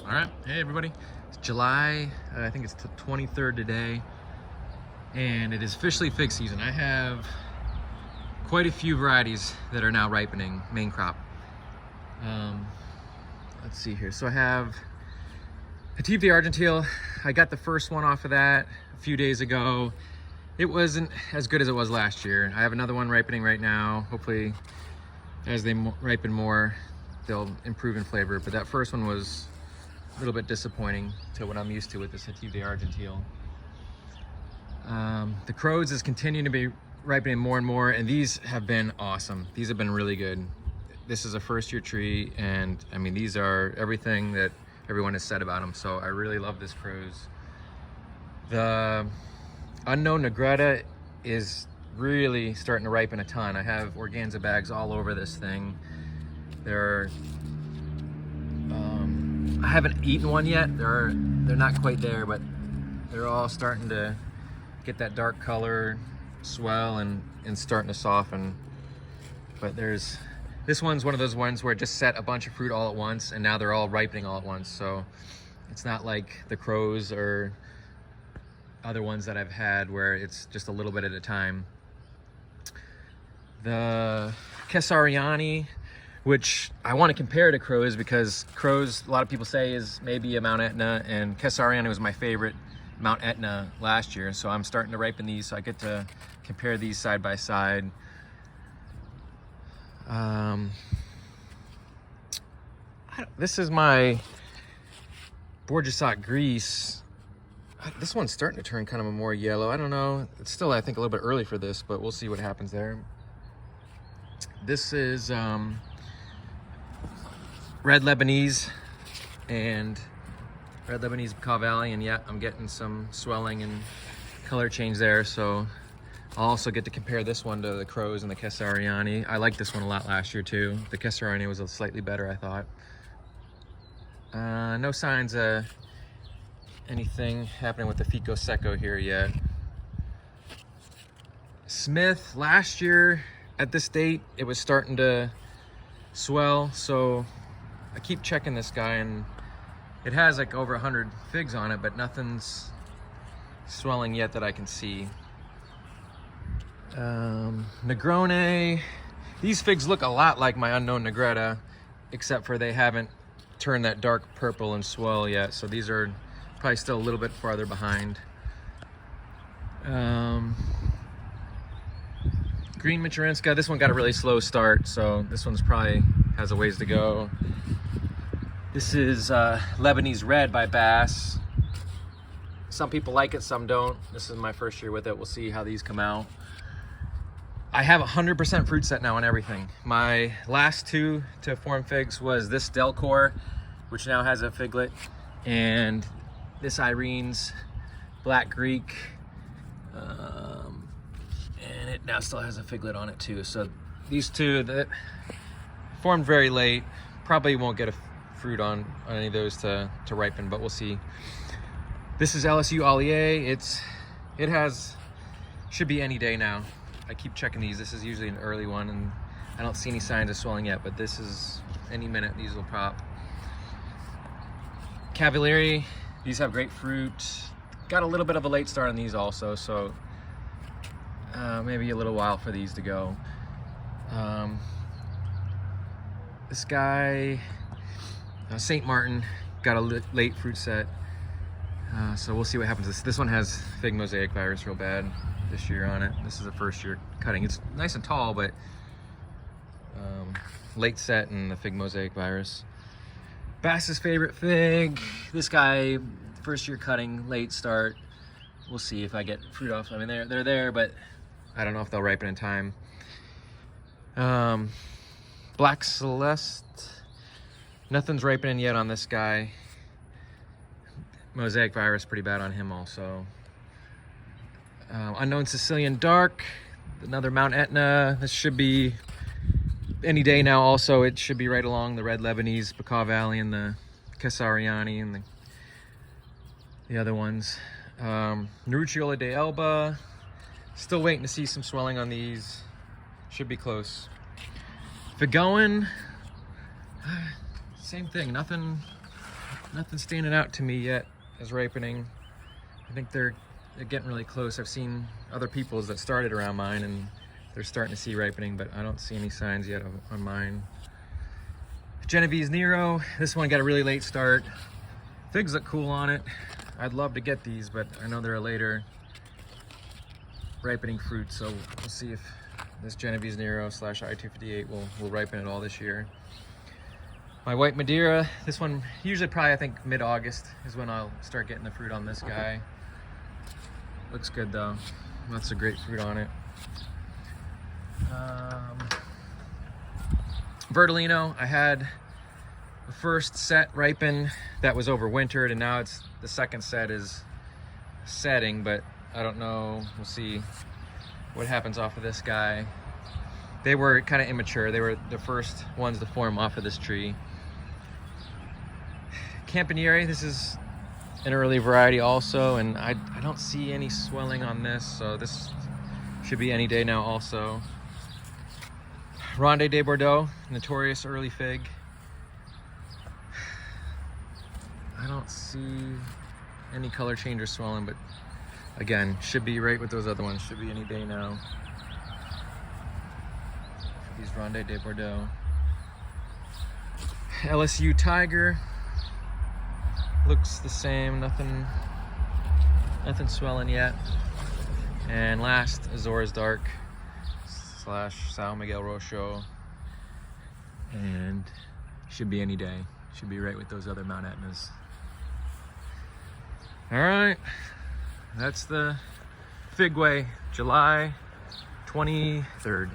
All right, hey everybody. It's July, I think it's the 23rd today, and it is officially fig season. I have quite a few varieties that are now ripening, main crop. Let's see here. So I have Hative D'Argenteuil. I got the first one off of that a few days ago. It wasn't as good as it was last year. I have another one ripening right now. Hopefully, as they ripen more, they'll improve in flavor. But that first one was a little bit disappointing to what I'm used to with this Hative D'Argenteuil. The crozes is continuing to be ripening more and more, and these have been awesome. These have been really good. This is a first-year tree, and I mean, these are everything that everyone has said about them. So I really love this croze. The unknown negretta is really starting to ripen a ton. I have organza bags all over this thing. They're I haven't eaten one yet. They're not quite there, but they're all starting to get that dark color, swell, and starting to soften. But this one's one of those ones where it just set a bunch of fruit all at once, and now they're all ripening all at once. So it's not like the crozes or other ones that I've had where it's just a little bit at a time. The kesariani, which I want to compare to crozes because crozes, a lot of people say, is maybe a Mount Etna, and kesariani was my favorite Mount Etna last year. So I'm starting to ripen these, so I get to compare these side by side. This is my Bourgeois Grease. This one's starting to turn kind of a more yellow. I don't know. It's still, I think, a little bit early for this, but we'll see what happens there. This is red Lebanese and red Lebanese Bekaa Valley, and yeah, I'm getting some swelling and color change there. So I'll also get to compare this one to the crozes and the kesariani. I liked this one a lot last year too. The kesariani was slightly better, I thought. No signs of anything happening with the Fico Seco here yet. Smith, last year at this date, it was starting to swell, so I keep checking this guy, and it has like over 100 figs on it, but nothing's swelling yet that I can see. Negrone, these figs look a lot like my unknown negretta, except for they haven't turned that dark purple and swell yet, so these are probably still a little bit farther behind. Green Machurinska, this one got a really slow start, so this one's probably has a ways to go. This is Lebanese Red by Bass. Some people like it, some don't. This is my first year with it. We'll see how these come out. I have 100% fruit set now on everything. My last two to form figs was this Delcor, which now has a figlet, and this Irene's Black Greek, and it now still has a figlet on it too. So these two that formed very late, probably won't get a fruit on any of those to ripen, but we'll see. This is LSU Allier. It should be any day now. I keep checking these. This is usually an early one, and I don't see any signs of swelling yet, but this is any minute these will pop. Cavalieri, these have great fruit. Got a little bit of a late start on these also, so maybe a little while for these to go. This guy, St. Martin, got a late fruit set, so we'll see what happens. This one has fig mosaic virus real bad this year on it. This is the first year cutting. It's nice and tall, but late set and the fig mosaic virus. Bass's favorite fig. This guy, first year cutting, late start. We'll see if I get fruit off. I mean, they're there, but I don't know if they'll ripen in time. Black Celeste. Nothing's ripening yet on this guy. Mosaic virus pretty bad on him also. Unknown Sicilian Dark, another Mount Etna. This should be any day now also. It should be right along the red Lebanese Bekaa Valley and the kesariani and the other ones. Nerucciola de Elba, still waiting to see some swelling on these. Should be close. Figoin, same thing, nothing Nothing standing out to me yet as ripening. I think they're getting really close. I've seen other people's that started around mine and they're starting to see ripening, but I don't see any signs yet on mine. Genovese Nero, this one got a really late start. Figs look cool on it. I'd love to get these, but I know they're a later ripening fruit, so we'll see if this Genovese Nero / I-258 will ripen at all this year. My white Madeira, this one usually probably I think mid-August is when I'll start getting the fruit on this guy. Looks good though. Lots of great fruit on it. Verdolino, I had the first set ripen that was overwintered, and now it's the second set is setting, but I don't know. We'll see what happens off of this guy. They were kind of immature. They were the first ones to form off of this tree. Campaniere, this is an early variety also, and I don't see any swelling on this, so this should be any day now also. Ronde de Bordeaux, notorious early fig. I don't see any color change or swelling, but again, should be right with those other ones. Should be any day now. For these Ronde de Bordeaux. LSU Tiger. Looks the same, nothing swelling yet. And last, Azores Dark / São Miguel Roxo. And should be any day. Should be right with those other Mount Etnas. All right, that's the Figway, July 23rd.